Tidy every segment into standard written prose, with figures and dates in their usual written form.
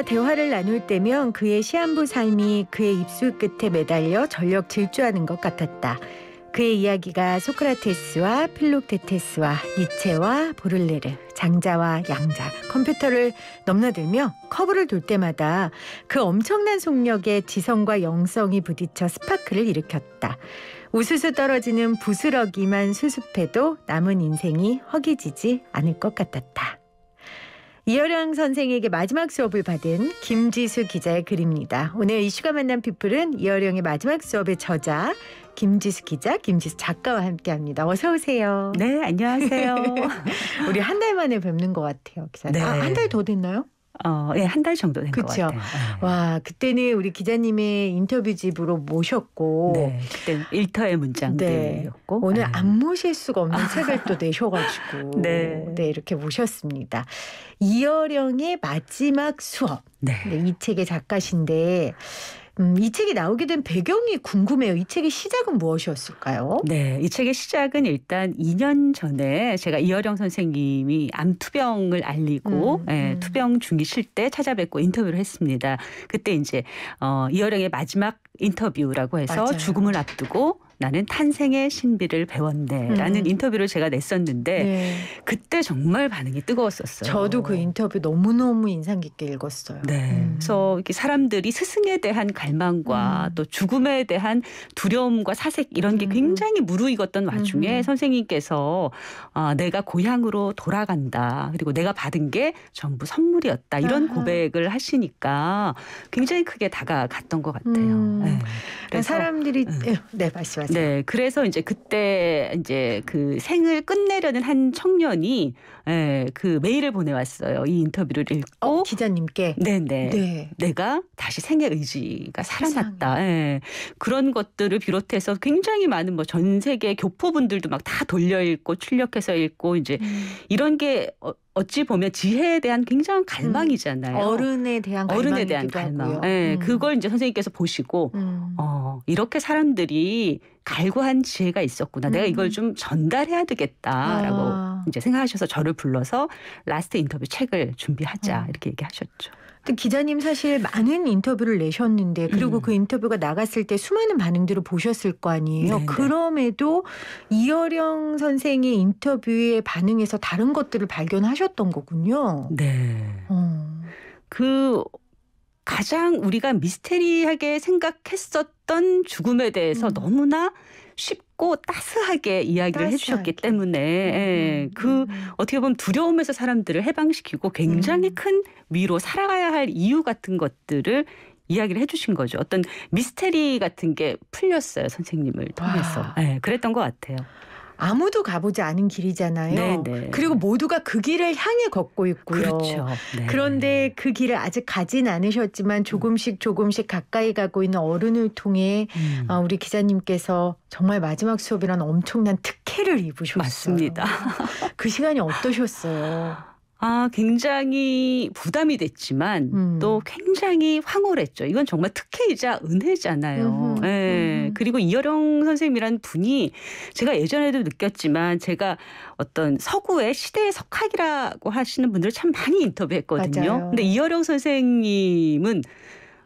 대화를 나눌 때면 그의 시한부 삶이 그의 입술 끝에 매달려 전력 질주하는 것 같았다. 그의 이야기가 소크라테스와 필록테테스와 니체와 보를레르, 장자와 양자, 컴퓨터를 넘나들며 커브를 돌 때마다 그 엄청난 속력에 지성과 영성이 부딪혀 스파크를 일으켰다. 우수수 떨어지는 부스러기만 수습해도 남은 인생이 허기지지 않을 것 같았다. 이어령 선생에게 마지막 수업을 받은 김지수 기자의 글입니다. 오늘 이슈가 만난 피플은 이어령의 마지막 수업의 저자 김지수 기자, 김지수 작가와 함께합니다. 어서 오세요. 네, 안녕하세요. 우리 한 달 만에 뵙는 것 같아요, 기자님. 네. 한 달 더 됐나요? 네, 한 달 정도 된 것 같아요. 네. 와, 그때는 우리 기자님의 인터뷰집으로 모셨고, 네, 그때 일터의 문장들이었고, 네. 오늘 안 모실 수가 없는 책을 또 내셔가지고, 네, 이렇게 모셨습니다. 이어령의 마지막 수업. 네. 이 책의 작가신데. 이 책이 나오게 된 배경이 궁금해요. 이 책의 시작은 무엇이었을까요? 네, 이 책의 시작은 일단 2년 전에 제가 이어령 선생님이 암투병을 알리고 투병 중이실 때 찾아뵙고 인터뷰를 했습니다. 그때 이제 이어령의 마지막 인터뷰라고 해서 맞아요. 죽음을 앞두고 나는 탄생의 신비를 배웠네라는 인터뷰를 제가 냈었는데 네. 그때 정말 반응이 뜨거웠었어요. 저도 그 인터뷰 너무너무 인상 깊게 읽었어요. 네. 그래서 이렇게 사람들이 스승에 대한 갈망과 또 죽음에 대한 두려움과 사색 이런 게 굉장히 무르익었던 와중에 선생님께서 내가 고향으로 돌아간다. 그리고 내가 받은 게 전부 선물이었다. 이런 고백을 하시니까 굉장히 크게 다가갔던 것 같아요. 네. 그래서 사람들이 네, 말씀하세요. 네, 그래서 이제 그때 이제 그 생을 끝내려는 한 청년이 그 메일을 보내왔어요. 이 인터뷰를 읽고 기자님께. 네. 내가 다시 생의 의지가 살아났다. 그런 것들을 비롯해서 굉장히 많은 뭐 전 세계 교포분들도 막 다 돌려 읽고 출력해서 읽고 이제 이런 게 어찌 보면 지혜에 대한 굉장한 갈망이잖아요. 어른에 대한 갈망. 그걸 이제 선생님께서 보시고 이렇게 사람들이 갈구한 지혜가 있었구나. 내가 이걸 좀 전달해야 되겠다라고 이제 생각하셔서 저를 불러서 라스트 인터뷰 책을 준비하자 이렇게 얘기하셨죠. 근데 기자님 사실 많은 인터뷰를 내셨는데 그리고 그 인터뷰가 나갔을 때 수많은 반응들을 보셨을 거 아니에요. 네네. 그럼에도 이어령 선생의 인터뷰에 반응해서 다른 것들을 발견하셨던 거군요. 네. 그 가장 우리가 미스테리하게 생각했었던 죽음에 대해서 너무나 쉽고 따스하게 이야기를 해주셨기 때문에 어떻게 보면 두려움에서 사람들을 해방시키고 굉장히 큰 위로 살아가야 할 이유 같은 것들을 이야기를 해주신 거죠. 어떤 미스테리 같은 게 풀렸어요. 선생님을 통해서. 네, 그랬던 것 같아요. 아무도 가보지 않은 길이잖아요. 네네. 그리고 모두가 그 길을 향해 걷고 있고요. 그렇죠. 네. 그런데 그 길을 아직 가진 않으셨지만 조금씩 가까이 가고 있는 어른을 통해 우리 기자님께서 정말 마지막 수업이라는 엄청난 특혜를 입으셨어요. 맞습니다. 그 시간이 어떠셨어요? 굉장히 부담이 됐지만 또 굉장히 황홀했죠. 이건 정말 특혜이자 은혜잖아요. 그리고 이어령 선생님이라는 분이 제가 예전에도 느꼈지만 제가 어떤 서구의 시대의 석학이라고 하시는 분들을 참 많이 인터뷰했거든요. 맞아요. 근데 이어령 선생님은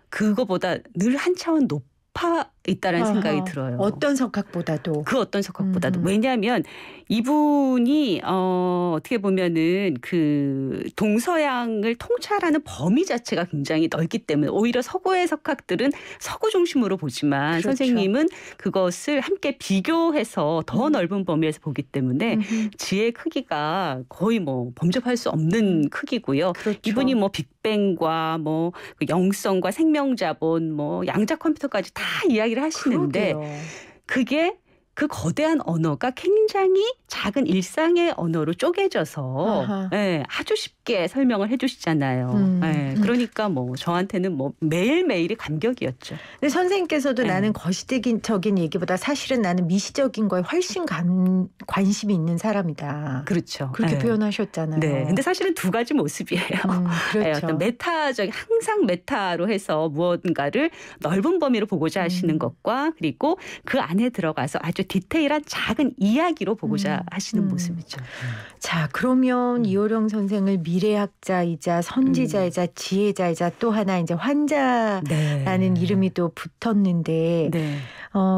그거보다 늘 한 차원 높아 있다라는 생각이 들어요. 어떤 석학보다도. 그 어떤 석학보다도. 왜냐하면 이분이 어떻게 보면은 그 동서양을 통찰하는 범위 자체가 굉장히 넓기 때문에 오히려 서구의 석학들은 서구 중심으로 보지만 그렇죠. 선생님은 그것을 함께 비교해서 더 넓은 범위에서 보기 때문에 지혜의 크기가 거의 뭐 범접할 수 없는 크기고요. 그렇죠. 이분이 뭐 빅뱅과 뭐 그 영성과 생명자본 뭐 양자 컴퓨터까지 다 이야기를 하시는데 그게 그 거대한 언어가 굉장히 작은 일상의 언어로 쪼개져서 아주 쉽게 설명을 해 주시잖아요. 그러니까 뭐 저한테는 뭐 매일매일이 감격이었죠. 근데 선생님께서도 나는 거시적인 얘기보다 사실은 나는 미시적인 거에 훨씬 관심이 있는 사람이다. 그렇죠. 그렇게 표현하셨잖아요. 네. 근데 사실은 두 가지 모습이에요. 그렇죠. 어떤 메타적인 항상 메타로 해서 무언가를 넓은 범위로 보고자 하시는 것과 그리고 그 안에 들어가서 아주 디테일한 작은 이야기로 보고자 하시는 모습이죠. 자, 그러면 이효령 선생을 미래학자이자 선지자이자 지혜자이자 또 하나 이제 환자라는 이름이 또 붙었는데 네.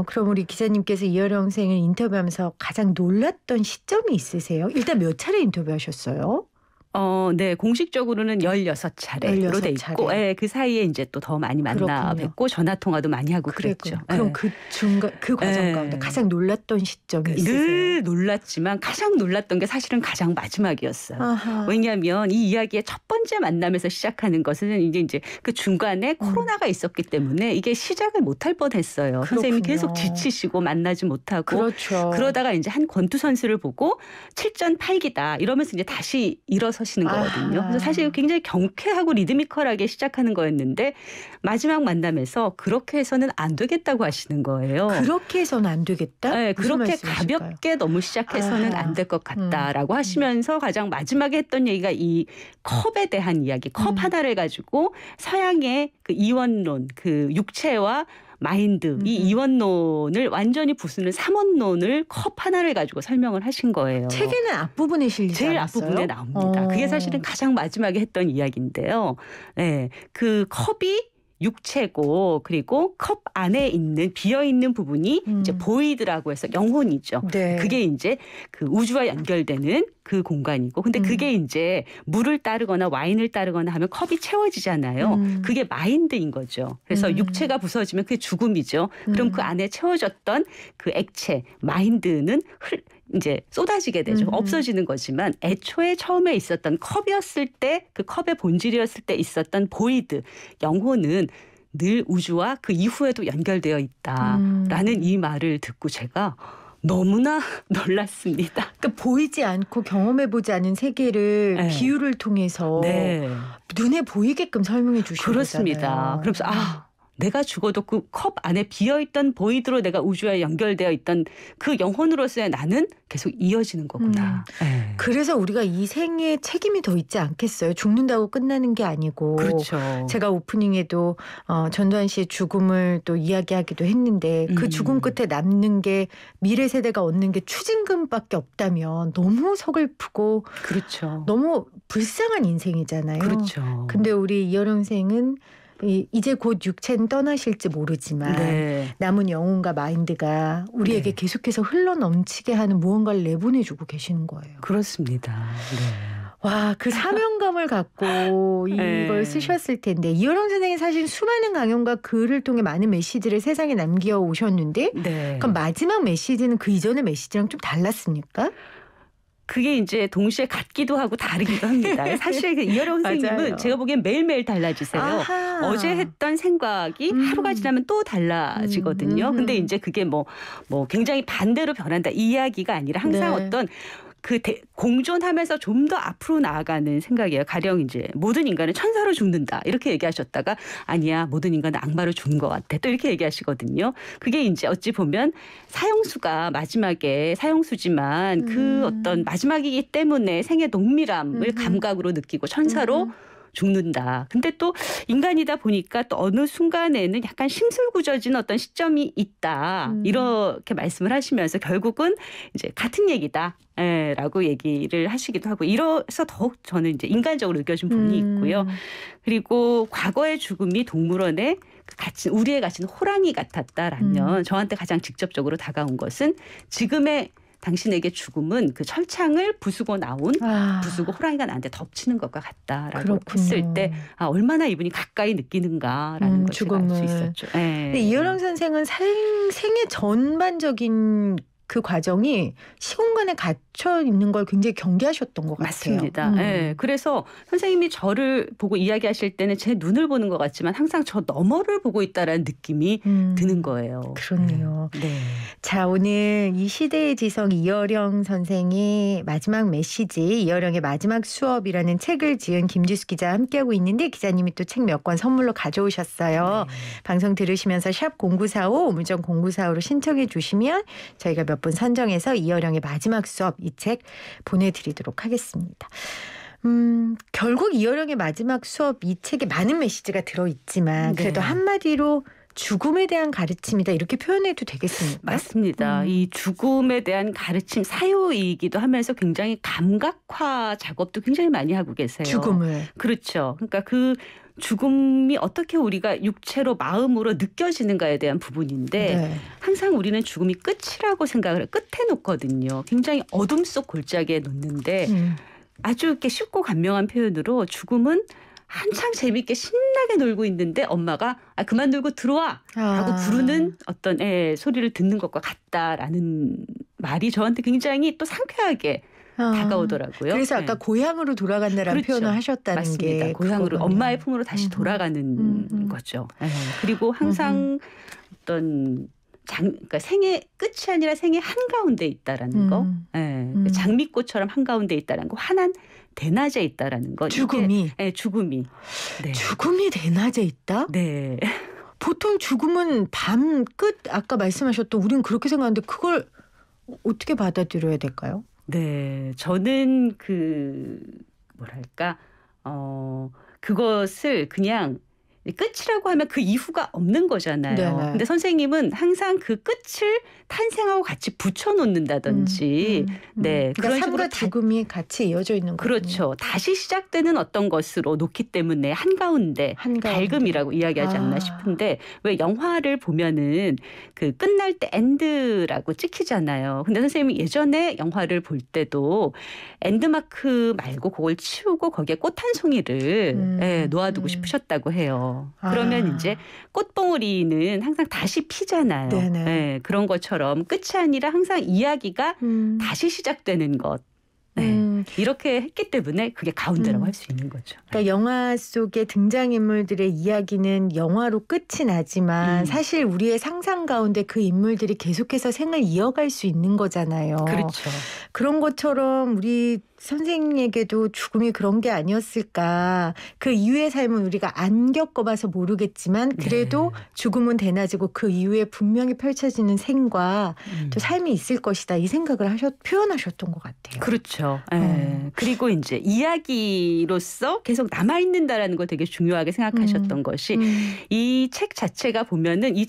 그럼 우리 기자님께서 이효령 선생을 인터뷰하면서 가장 놀랐던 시점이 있으세요? 일단 몇 차례 인터뷰하셨어요? 네. 공식적으로는 16차례로 돼 있고, 예, 그 사이에 이제 또 더 많이 만나 뵙고 전화 통화도 많이 하고 그랬죠. 그럼 그 중간 그 과정 가운데 가장 놀랐던 시점이 있으세요? 늘 놀랐지만 가장 놀랐던 게 사실은 가장 마지막이었어요. 아하. 왜냐하면 이 이야기의 첫 번째 만남에서 시작하는 것은 이제 그 중간에 코로나가 있었기 때문에 이게 시작을 못할 뻔했어요. 선생님이 계속 지치시고 만나지 못하고, 그렇죠. 그러다가 이제 한 권투 선수를 보고 7전 8기다 이러면서 이제 다시 일어서시는 거거든요. 그래서 사실 굉장히 경쾌하고 리드미컬하게 시작하는 거였는데 마지막 만남에서 그렇게 해서는 안 되겠다고 하시는 거예요. 그렇게 해서는 안 되겠다? 네, 그렇게 가볍게 너무 시작해서는 안 될 것 같다라고 하시면서 가장 마지막에 했던 얘기가 이 컵에 대한 이야기, 컵 하나를 가지고 서양의 그 이원론, 그 육체와 마인드, 이 이원론을 완전히 부수는 삼원론을 컵 하나를 가지고 설명을 하신 거예요. 책에는 앞부분에 실리지 제일 않았어요? 앞부분에 나옵니다. 그게 사실은 가장 마지막에 했던 이야기인데요. 네, 그 컵이 육체고 그리고 컵 안에 있는 비어 있는 부분이 이제 보이드라고 해서 영혼이죠. 네. 그게 이제 그 우주와 연결되는 그 공간이고, 근데 그게 이제 물을 따르거나 와인을 따르거나 하면 컵이 채워지잖아요. 그게 마인드인 거죠. 그래서 육체가 부서지면 그게 죽음이죠. 그럼 그 안에 채워졌던 그 액체 마인드는 이제 쏟아지게 되죠. 없어지는 거지만 애초에 처음에 있었던 컵이었을 때, 그 컵의 본질이었을 때 있었던 보이드, 영혼은 늘 우주와 그 이후에도 연결되어 있다라는 이 말을 듣고 제가 너무나 놀랐습니다. 그러니까 보이지 않고 경험해보지 않은 세계를 비유를 통해서 눈에 보이게끔 설명해 주시는 그렇습니다. 거잖아요. 그러면서 내가 죽어도 그 컵 안에 비어있던 보이드로 내가 우주와 연결되어 있던 그 영혼으로서의 나는 계속 이어지는 거구나. 그래서 우리가 이 생에 책임이 더 있지 않겠어요? 죽는다고 끝나는 게 아니고. 그렇죠. 제가 오프닝에도 전두환 씨의 죽음을 또 이야기하기도 했는데 그 죽음 끝에 남는 게 미래 세대가 얻는 게 추징금밖에 없다면 너무 서글프고 그렇죠. 너무 불쌍한 인생이잖아요. 그렇죠. 근데 우리 이효령 선생은 이제 곧 육체는 떠나실지 모르지만 남은 영혼과 마인드가 우리에게 계속해서 흘러넘치게 하는 무언가를 내보내주고 계시는 거예요. 그렇습니다. 와, 그 사명감을 갖고 이걸 쓰셨을 텐데 이효령 선생이 사실 수많은 강연과 글을 통해 많은 메시지를 세상에 남겨 오셨는데 그럼 마지막 메시지는 그 이전의 메시지랑 좀 달랐습니까? 그게 이제 동시에 같기도 하고 다르기도 합니다. 사실 이효령 선생님은 제가 보기엔 매일매일 달라지세요. 어제 했던 생각이 하루가 지나면 또 달라지거든요. 근데 이제 그게 뭐 굉장히 반대로 변한다 이 이야기가 아니라 항상 어떤 공존하면서 좀 더 앞으로 나아가는 생각이에요. 가령 이제 모든 인간은 천사로 죽는다 이렇게 얘기하셨다가 아니야 모든 인간은 악마로 죽는 것 같아 또 이렇게 얘기하시거든요. 그게 이제 어찌 보면 사형수가 마지막에 사형수지만 그 어떤 마지막이기 때문에 생의 동밀함을 감각으로 느끼고 천사로 죽는다. 근데 또 인간이다 보니까 또 어느 순간에는 약간 심술궂어진 어떤 시점이 있다. 이렇게 말씀을 하시면서 결국은 이제 같은 얘기다. 라고 얘기를 하시기도 하고 이래서 더욱 저는 이제 인간적으로 느껴진 부분이 있고요. 그리고 과거의 죽음이 동물원에 우리에 갇힌 호랑이 같았다라면 저한테 가장 직접적으로 다가온 것은 지금의 당신에게 죽음은 그 철창을 부수고 나온 부수고 호랑이가 나한테 덮치는 것과 같다라고 했을 때 얼마나 이분이 가까이 느끼는가라는 것을 알 수 있었죠. 근데 이효령 선생은 생의 전반적인 그 과정이 시공간에 갇혀 있는 걸 굉장히 경계하셨던 것 같아요. 맞습니다. 그래서 선생님이 저를 보고 이야기하실 때는 제 눈을 보는 것 같지만 항상 저 너머를 보고 있다라는 느낌이 드는 거예요. 그렇네요. 자, 오늘 이 시대의 지성 이효령 선생의 마지막 메시지, 이효령의 마지막 수업이라는 책을 지은 김지수 기자와 함께하고 있는데 기자님이 또 책 몇 권 선물로 가져오셨어요. 방송 들으시면서 샵 0945 우물정 0945로 신청해 주시면 저희가 몇 분 선정해서 이효령의 마지막 수업 이 책 보내드리도록 하겠습니다. 결국 이효령의 마지막 수업 이 책에 많은 메시지가 들어있지만 그래도 한마디로 죽음에 대한 가르침이다 이렇게 표현해도 되겠습니까? 맞습니다. 이 죽음에 대한 가르침 사요이기도 하면서 굉장히 감각화 작업도 굉장히 많이 하고 계세요. 죽음을. 그렇죠. 그러니까 그 죽음이 어떻게 우리가 육체로 마음으로 느껴지는가에 대한 부분인데 네. 항상 우리는 죽음이 끝이라고 생각을 끝에 놓거든요. 굉장히 어둠 속 골짜기에 놓는데 아주 이렇게 쉽고 간명한 표현으로 죽음은 한창 재밌게 신나게 놀고 있는데 엄마가 그만 놀고 들어와 라고 부르는 어떤 소리를 듣는 것과 같다라는 말이 저한테 굉장히 또 상쾌하게 다가오더라고요. 그래서 아까 고향으로 돌아간다라는 그렇죠. 표현을 하셨다는 맞습니다. 게 고향으로 그거군요. 엄마의 품으로 다시 돌아가는 거죠. 그리고 항상 어떤 그러니까 생의 끝이 아니라 생의 한가운데 있다라는 거. 장미꽃처럼 한가운데 있다라는 거. 환한 대낮에 있다라는 거. 죽음이. 네, 죽음이. 네. 죽음이 대낮에 있다? 네. 보통 죽음은 밤 끝 아까 말씀하셨던 우린 그렇게 생각하는데 그걸 어떻게 받아들여야 될까요? 네, 저는 그것을 그냥 끝이라고 하면 그 이후가 없는 거잖아요. 네네. 근데 선생님은 항상 그 끝을 탄생하고 같이 붙여놓는다든지 네, 그러니까 그런 삶과 식으로 죽음이 같이 이어져 있는 거군요. 그렇죠. 다시 시작되는 어떤 것으로 놓기 때문에 한가운데 밝음이라고 이야기하지 않나 싶은데 왜 영화를 보면은 그 끝날 때 엔드라고 찍히잖아요. 근데 선생님이 예전에 영화를 볼 때도 엔드마크 말고 그걸 치우고 거기에 꽃 한 송이를 놓아두고 싶으셨다고 해요. 그러면 이제 꽃봉오리는 항상 다시 피잖아요. 네, 그런 것처럼 끝이 아니라 항상 이야기가 다시 시작되는 것. 네. 이렇게 했기 때문에 그게 가운데라고 할 수 있는 거죠. 그러니까 영화 속의 등장인물들의 이야기는 영화로 끝이 나지만 사실 우리의 상상 가운데 그 인물들이 계속해서 생을 이어갈 수 있는 거잖아요. 그렇죠. 그런 것처럼 우리 선생님에게도 죽음이 그런 게 아니었을까. 그 이후의 삶은 우리가 안 겪어봐서 모르겠지만 그래도 죽음은 대낮이고 그 이후에 분명히 펼쳐지는 생과 또 삶이 있을 것이다. 이 생각을 표현하셨던 것 같아요. 그렇죠. 그리고 이제 이야기로서 계속 남아있는다라는 거 되게 중요하게 생각하셨던 것이 이 책 자체가 보면은 이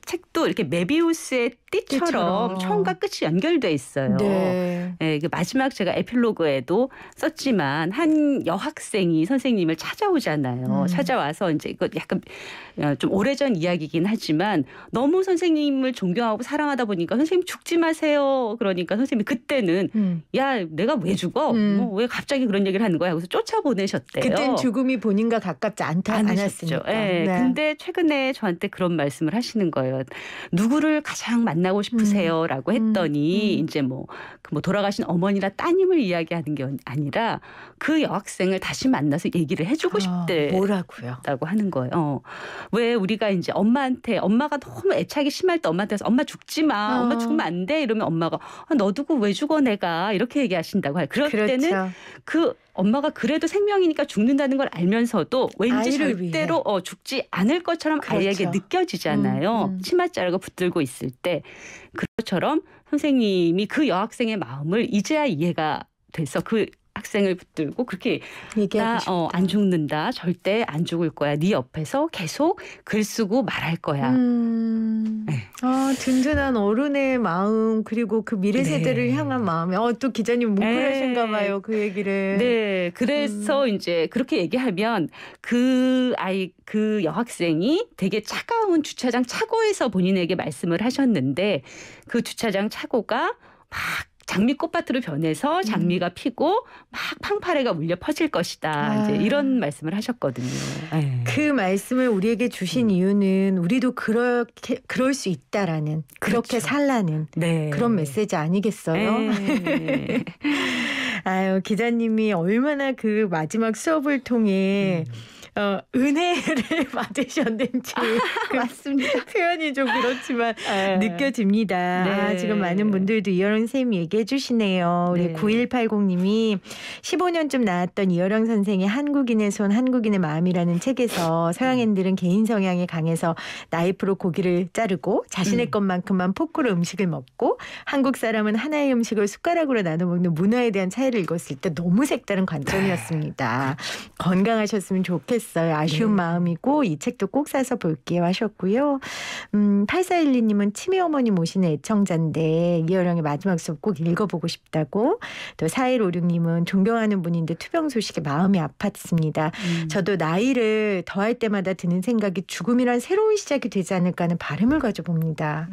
책도 이렇게 메비우스의 띠처럼 처음과 끝이 연결돼 있어요. 네. 네, 그 마지막 제가 에필로그에도 썼지만 한 여학생이 선생님을 찾아오잖아요. 찾아와서 이제 이거 약간 좀 오래전 이야기긴 하지만 너무 선생님을 존경하고 사랑하다 보니까 선생님 죽지 마세요. 그러니까 선생님이 그때는 야 내가 왜 죽어? 뭐 왜 갑자기 그런 얘기를 하는 거야? 그래서 쫓아보내셨대요. 그땐 죽음이 본인과 가깝지 않았으니까. 네. 근데 최근에 저한테 그런 말씀을 하시는 거예요. 누구를 가장 만나고 싶으세요라고 했더니 이제 뭐 돌아가신 어머니나 따님을 이야기하는 게 아니라 그 여학생을 다시 만나서 얘기를 해주고 싶대. 뭐라고요? 라고 하는 거예요. 왜 우리가 이제 엄마가 너무 애착이 심할 때 엄마한테 가서 엄마 죽지 마. 엄마 죽으면 안 돼. 이러면 엄마가 너 두고 왜 죽어 내가 이렇게 얘기하신다고 해요. 그럴 때는 그 엄마가 그래도 생명이니까 죽는다는 걸 알면서도 왠지 절대로 죽지 않을 것처럼 아이에게 느껴지잖아요. 치맛자락을 붙들고 있을 때. 그것처럼 선생님이 그 여학생의 마음을 이제야 이해가 돼서 그 학생을 붙들고 그렇게 나 안 죽는다. 절대 안 죽을 거야. 네 옆에서 계속 글 쓰고 말할 거야. 네. 든든한 어른의 마음 그리고 그 미래 세대를 향한 마음이 또 기자님 뭉클하신가 봐요. 그 얘기를. 네. 그래서 이제 그렇게 얘기하면 그 여학생이 되게 차가운 주차장 차고에서 본인에게 말씀을 하셨는데 그 주차장 차고가 막 장미 꽃밭으로 변해서 장미가 피고 막 팡파레가 울려 퍼질 것이다. 이제 이런 말씀을 하셨거든요. 그 말씀을 우리에게 주신 이유는 우리도 그럴 수 있다라는 그렇게 살라는 그런 메시지 아니겠어요? 아유 기자님이 얼마나 그 마지막 수업을 통해 은혜를 받으셨는지 맞습니다. 표현이 좀 그렇지만 느껴집니다. 지금 많은 분들도 이어령 선생님 얘기해 주시네요. 우리 9180님이 15년쯤 나왔던 이어령 선생의 한국인의 손 한국인의 마음이라는 책에서 서양인들은 개인 성향이 강해서 나이프로 고기를 자르고 자신의 것만큼만 포크로 음식을 먹고 한국 사람은 하나의 음식을 숟가락으로 나눠 먹는 문화에 대한 차이를 읽었을 때 너무 색다른 관점이었습니다. 건강하셨으면 좋겠어요. 있어요. 아쉬운 네. 마음이고 이 책도 꼭 사서 볼게요 하셨고요. 8412님은 치매 어머니 모시는 애청자인데 이어령의 마지막 수업 꼭 읽어보고 싶다고. 또 4156님은 존경하는 분인데 투병 소식에 마음이 아팠습니다. 저도 나이를 더할 때마다 드는 생각이 죽음이란 새로운 시작이 되지 않을까 하는 바람을 가져봅니다.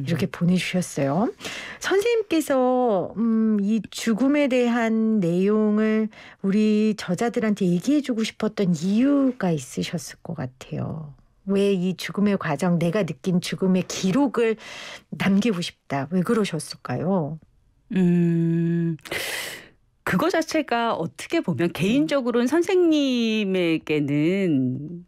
이렇게 보내주셨어요. 선생님께서 이 죽음에 대한 내용을 우리 저자들한테 얘기해주고 싶었던 이유가 있으셨을 것 같아요. 왜 이 죽음의 과정, 내가 느낀 죽음의 기록을 남기고 싶다. 왜 그러셨을까요? 그거 자체가 어떻게 보면 개인적으로는 선생님에게는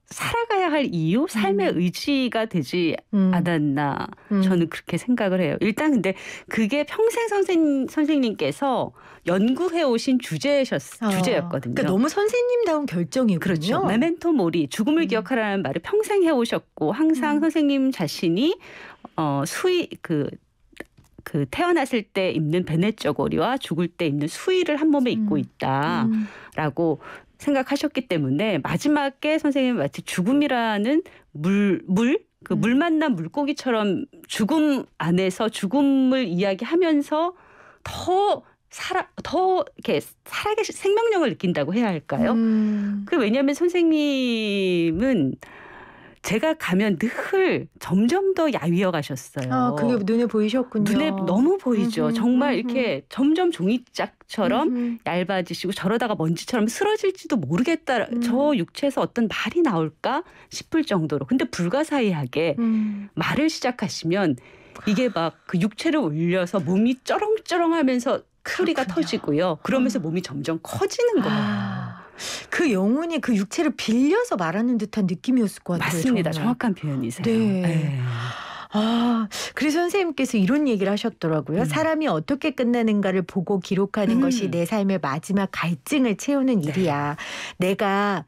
살아가야 할 이유, 삶의 의지가 되지 않았나 저는 그렇게 생각을 해요. 일단 근데 그게 평생 선생님께서 연구해 오신 주제였거든요. 그러니까 너무 선생님다운 결정이군요. 그렇죠. 메멘토 모리, 죽음을 기억하라는 말을 평생 해오셨고 항상 선생님 자신이 그 태어났을 때 입는 베네 저고리와 죽을 때 입는 수의를 한 몸에 입고 있다라고 생각하셨기 때문에 마지막에 선생님은 마치 죽음이라는 물 만난 물고기처럼 죽음 안에서 죽음을 이야기하면서 더 이렇게 살아계신 생명력을 느낀다고 해야 할까요? 왜냐하면 선생님은 제가 가면 늘 점점 더 야위어 가셨어요. 그게 눈에 보이셨군요. 눈에 너무 보이죠. 정말 이렇게 점점 종이짝처럼 얇아지시고 저러다가 먼지처럼 쓰러질지도 모르겠다. 저 육체에서 어떤 말이 나올까 싶을 정도로. 근데 불가사의하게 말을 시작하시면 이게 막 그 육체를 올려서 몸이 쩌렁쩌렁하면서 소리가 터지고요. 그러면서 몸이 점점 커지는 거예요. 그 영혼이 그 육체를 빌려서 말하는 듯한 느낌이었을 것 같아요. 맞습니다. 정말. 정확한 표현이세요. 네. 네. 그래서 선생님께서 이런 얘기를 하셨더라고요. 사람이 어떻게 끝나는가를 보고 기록하는 것이 내 삶의 마지막 갈증을 채우는 일이야. 내가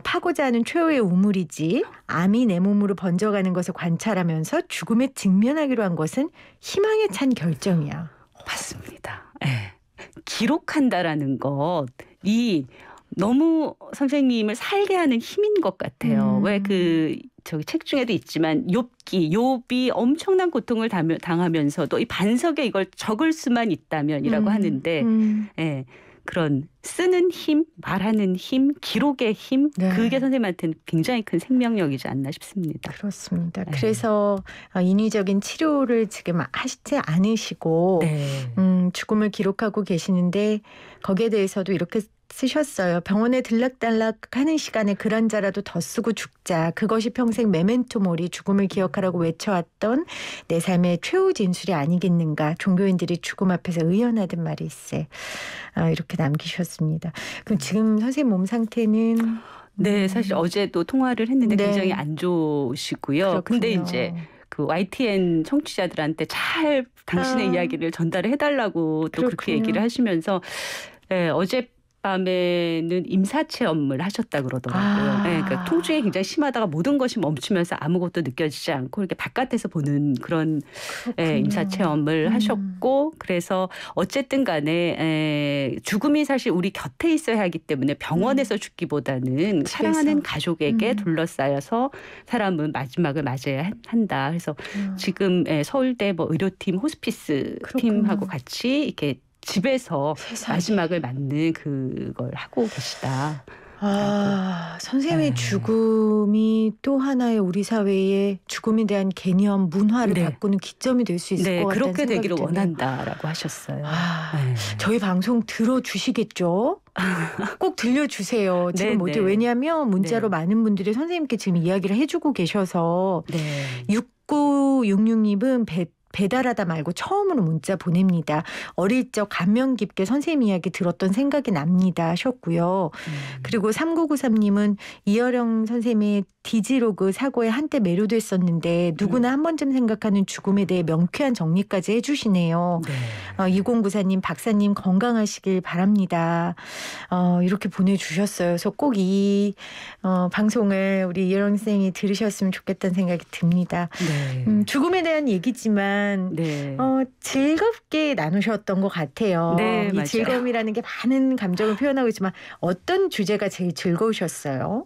파고자 하는 최후의 우물이지. 암이 내 몸으로 번져가는 것을 관찰하면서 죽음에 직면하기로 한 것은 희망에 찬 결정이야. 맞습니다. 네. 기록한다라는 것이 너무 선생님을 살게 하는 힘인 것 같아요. 왜 저기 책 중에도 있지만 욥이 엄청난 고통을 당하면서도 이 반석에 이걸 적을 수만 있다면이라고 하는데 예, 그런 쓰는 힘, 말하는 힘, 기록의 힘 네. 그게 선생님한테는 굉장히 큰 생명력이지 않나 싶습니다. 그렇습니다. 네. 그래서 인위적인 치료를 지금 하시지 않으시고 죽음을 기록하고 계시는데 거기에 대해서도 이렇게 쓰셨어요. 병원에 들락달락하는 시간에 글 한 자라도 더 쓰고 죽자. 그것이 평생 메멘토 모리 죽음을 기억하라고 외쳐왔던 내 삶의 최후 진술이 아니겠는가. 종교인들이 죽음 앞에서 의연하던 말이 있어. 이렇게 남기셨습니다. 그럼 지금 선생님 몸 상태는? 네, 사실 어제도 통화를 했는데 네. 굉장히 안 좋으시고요. 근데 이제 그 YTN 청취자들한테 잘 당신의 이야기를 전달을 해달라고 또 그렇게 얘기를 하시면서 네, 어젯밤에는 임사체험을 하셨다 그러더라고요. 네, 그러니까 통증이 굉장히 심하다가 모든 것이 멈추면서 아무것도 느껴지지 않고 이렇게 바깥에서 보는 그런 임사체험을 하셨고 그래서 어쨌든 간에 죽음이 사실 우리 곁에 있어야 하기 때문에 병원에서 죽기보다는 사랑하는 가족에게 둘러싸여서 사람은 마지막을 맞아야 한다. 그래서 지금 서울대 의료팀 호스피스 팀하고 같이 이렇게 집에서 마지막을 맞는 그걸 하고 계시다. 선생님의 죽음이 또 하나의 우리 사회의 죽음에 대한 개념, 문화를 바꾸는 기점이 될 수 있을 것 같다는 그렇게 생각이 되기를 드네요. 원한다라고 하셨어요. 저희 방송 들어주시겠죠? 꼭 들려주세요. 지금 어디 왜냐하면 문자로 많은 분들이 선생님께 지금 이야기를 해주고 계셔서 6966님은 배달하다 말고 처음으로 문자 보냅니다. 어릴 적 감명 깊게 선생님 이야기 들었던 생각이 납니다 하셨고요. 그리고 3993님은 이어령 선생님의 디지로그 사고에 한때 매료됐었는데 누구나 한 번쯤 생각하는 죽음에 대해 명쾌한 정리까지 해주시네요. 2094님 박사님 건강하시길 바랍니다. 이렇게 보내주셨어요. 그래서 꼭 이 방송을 우리 이어령 선생님이 들으셨으면 좋겠다는 생각이 듭니다. 죽음에 대한 얘기지만 하지만 네. 즐겁게 나누셨던 것 같아요. 네, 이 맞아요. 즐거움이라는 게 많은 감정을 표현하고 있지만 어떤 주제가 제일 즐거우셨어요?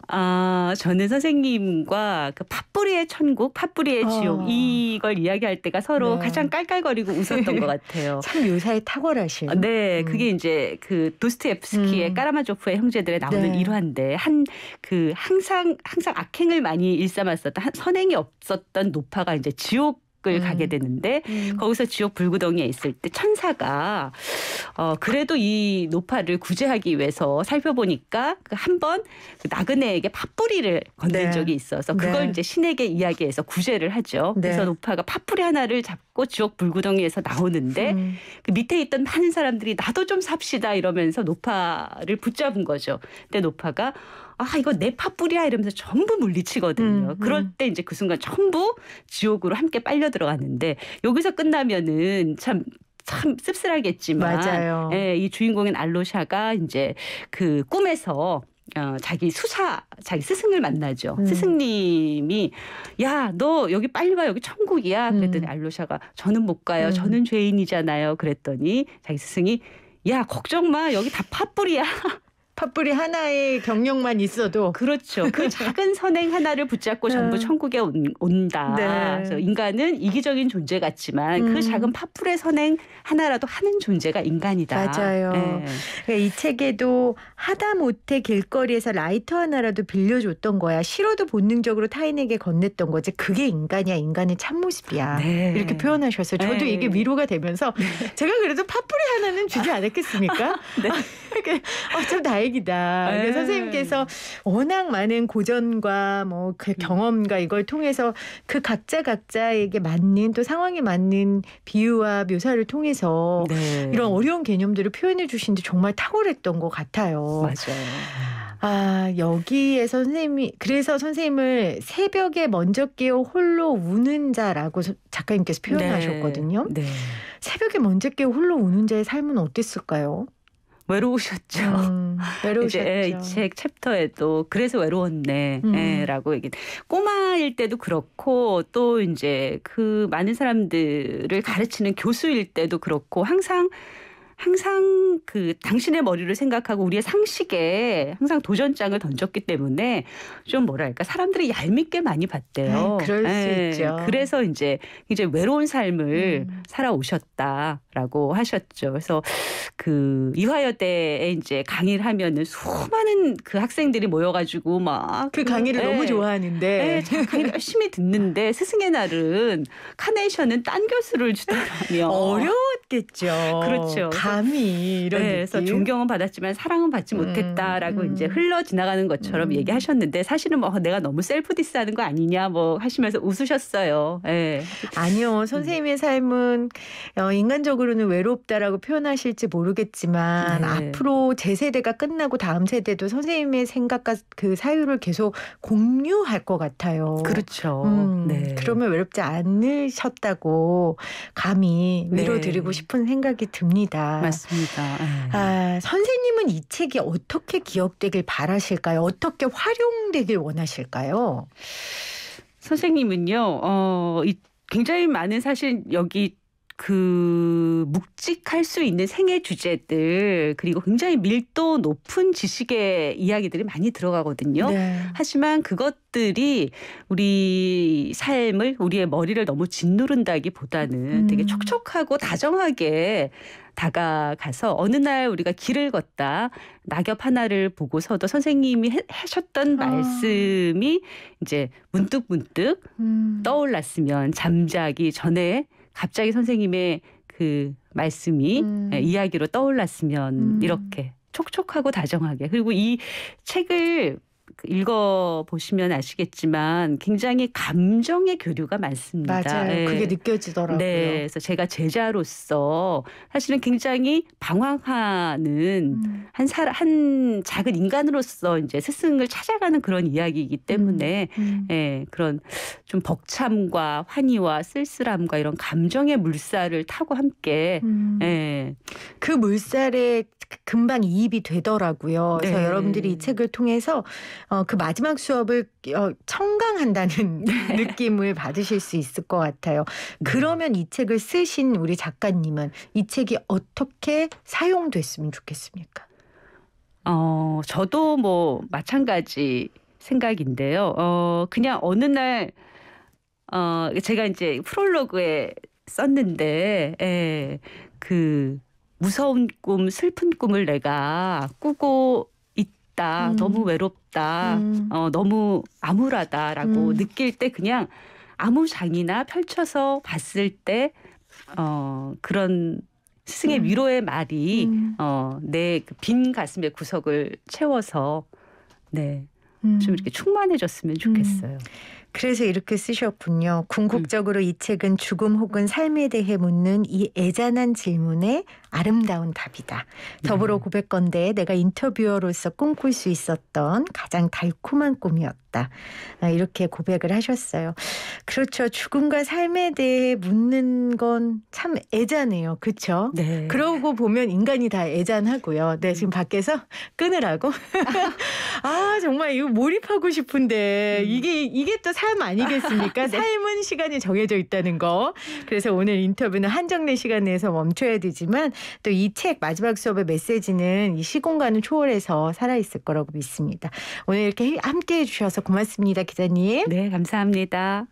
저는 선생님과 그 팥뿌리의 천국, 팥뿌리의 지옥 이걸 이야기할 때가 서로 네. 가장 깔깔거리고 웃었던 것 같아요. 참 묘사에 탁월하신. 네, 그게 이제 그 도스토옙스키의 까라마조프의 형제들에 나오는 네. 일화인데 항상 악행을 많이 일삼았었던 선행이 없었던 노파가 이제 지옥을 가게 되는데 거기서 지옥 불구덩이에 있을 때 천사가 그래도 이 노파를 구제하기 위해서 살펴보니까 한번 나그네에게 팥뿌리를 건넨 네. 적이 있어서 그걸 네. 이제 신에게 이야기해서 구제를 하죠. 네. 그래서 노파가 팥뿌리 하나를 잡고 지옥 불구덩이에서 나오는데 그 밑에 있던 많은 사람들이 나도 좀 삽시다 이러면서 노파를 붙잡은 거죠. 근데 노파가 이거 내 팥뿌리야 이러면서 전부 물리치거든요. 그럴 때 이제 그 순간 전부 지옥으로 함께 빨려 들어가는데 여기서 끝나면은 참 씁쓸하겠지만 맞아요. 예, 이 주인공인 알로샤가 이제 그 꿈에서 자기 스승을 만나죠. 스승님이 야, 너 여기 빨리 와. 여기 천국이야. 그랬더니 알로샤가 저는 못 가요. 저는 죄인이잖아요. 그랬더니 자기 스승이 야, 걱정 마. 여기 다 팥뿌리야. 팥뿌리 하나의 경력만 있어도 그렇죠. 그 작은 선행 하나를 붙잡고 전부 천국에 온다. 네. 그래서 인간은 이기적인 존재 같지만 그 작은 팥불의 선행 하나라도 하는 존재가 인간이다. 맞아요. 네. 그러니까 이 책에도 하다못해 길거리에서 라이터 하나라도 빌려줬던 거야. 싫어도 본능적으로 타인에게 건넸던 거지. 그게 인간이야. 인간의 참모습이야. 네. 이렇게 표현하셔서 저도 네. 이게 위로가 되면서 제가 그래도 팥뿌리 하나는 주지 않았겠습니까? 네. 참 다행이다. 네. 선생님께서 워낙 많은 고전과 뭐 그 경험과 이걸 통해서 그 각자에게 맞는 또 상황에 맞는 비유와 묘사를 통해서 네. 이런 어려운 개념들을 표현해 주시는데 정말 탁월했던 것 같아요. 맞아요. 여기에서 그래서 선생님을 새벽에 먼저 깨어 홀로 우는 자라고 작가님께서 표현하셨거든요. 네. 새벽에 먼저 깨어 홀로 우는 자의 삶은 어땠을까요? 외로우셨죠. 외로우셨죠. 이 책 챕터에도 그래서 외로웠네라고 얘기. 꼬마일 때도 그렇고 또 이제 그 많은 사람들을 가르치는 교수일 때도 그렇고 항상 그 당신의 머리를 생각하고 우리의 상식에 항상 도전장을 던졌기 때문에 좀 뭐랄까 사람들이 얄밉게 많이 봤대요. 그럴 수 있죠. 그래서 이제 외로운 삶을 살아오셨다라고 하셨죠. 그래서 그 이화여대에 이제 강의를 하면은 수많은 그 학생들이 모여가지고 막 그 강의를 너무 좋아하는데 강의를 열심히 듣는데 스승의 날은 카네이션은 딴 교수를 주더라며. 어려웠겠죠. 그렇죠. 감히 이런 느낌. 그래서 존경은 받았지만 사랑은 받지 못했다라고 이제 흘러 지나가는 것처럼 얘기하셨는데 사실은 뭐 내가 너무 셀프 디스하는 거 아니냐 뭐 하시면서 웃으셨어요. 네. 아니요. 선생님의 삶은 인간적으로는 외롭다라고 표현하실지 모르겠지만 앞으로 제 세대가 끝나고 다음 세대도 선생님의 생각과 그 사유를 계속 공유할 것 같아요. 그렇죠. 그러면 외롭지 않으셨다고 감히 위로드리고 싶은 생각이 듭니다. 맞습니다. 선생님은 이 책이 어떻게 기억되길 바라실까요? 어떻게 활용되길 원하실까요? 선생님은요, 굉장히 많은 사실 여기 그 묵직할 수 있는 생애 주제들 그리고 굉장히 밀도 높은 지식의 이야기들이 많이 들어가거든요. 하지만 그것들이 우리 삶을 우리의 머리를 너무 짓누른다기보다는 되게 촉촉하고 다정하게 다가가서 어느 날 우리가 길을 걷다 낙엽 하나를 보고서도 선생님이 하셨던 말씀이 이제 문득 떠올랐으면 잠자기 전에 갑자기 선생님의 그 말씀이 이야기로 떠올랐으면 이렇게 촉촉하고 다정하게. 그리고 이 책을 읽어보시면 아시겠지만 굉장히 감정의 교류가 많습니다. 맞아요. 그게 느껴지더라고요. 네, 그래서 제가 제자로서 사실은 굉장히 방황하는 한 작은 인간으로서 이제 스승을 찾아가는 그런 이야기이기 때문에 그런 좀 벅참과 환희와 쓸쓸함과 이런 감정의 물살을 타고 함께 그 물살에 금방 이입이 되더라고요. 그래서 네. 여러분들이 이 책을 통해서 그 마지막 수업을 청강한다는 느낌을 받으실 수 있을 것 같아요. 그러면 이 책을 쓰신 우리 작가님은 이 책이 어떻게 사용됐으면 좋겠습니까? 저도 뭐 마찬가지 생각인데요. 그냥 어느 날 제가 이제 프롤로그에 썼는데, 예, 그 무서운 꿈, 슬픈 꿈을 내가 꾸고 있다. 너무 외롭다. 너무 암울하다라고 느낄 때 그냥 아무 장이나 펼쳐서 봤을 때 그런 스승의 위로의 말이 내 빈 가슴의 구석을 채워서 네, 좀 이렇게 충만해졌으면 좋겠어요. 그래서 이렇게 쓰셨군요. 궁극적으로 이 책은 죽음 혹은 삶에 대해 묻는 이 애잔한 질문에 아름다운 답이다. 더불어 고백건대 내가 인터뷰어로서 꿈꿀 수 있었던 가장 달콤한 꿈이었다. 이렇게 고백을 하셨어요. 그렇죠. 죽음과 삶에 대해 묻는 건 참 애잔해요. 그렇죠? 네. 그러고 보면 인간이 다 애잔하고요. 네, 지금 밖에서 끊으라고. 아, 정말 이거 몰입하고 싶은데 이게 또 삶 아니겠습니까? 네. 삶은 시간이 정해져 있다는 거. 그래서 오늘 인터뷰는 한정된 시간 내에서 멈춰야 되지만 또 이 책 마지막 수업의 메시지는 이 시공간을 초월해서 살아있을 거라고 믿습니다. 오늘 이렇게 함께해 주셔서 고맙습니다, 기자님. 네, 감사합니다.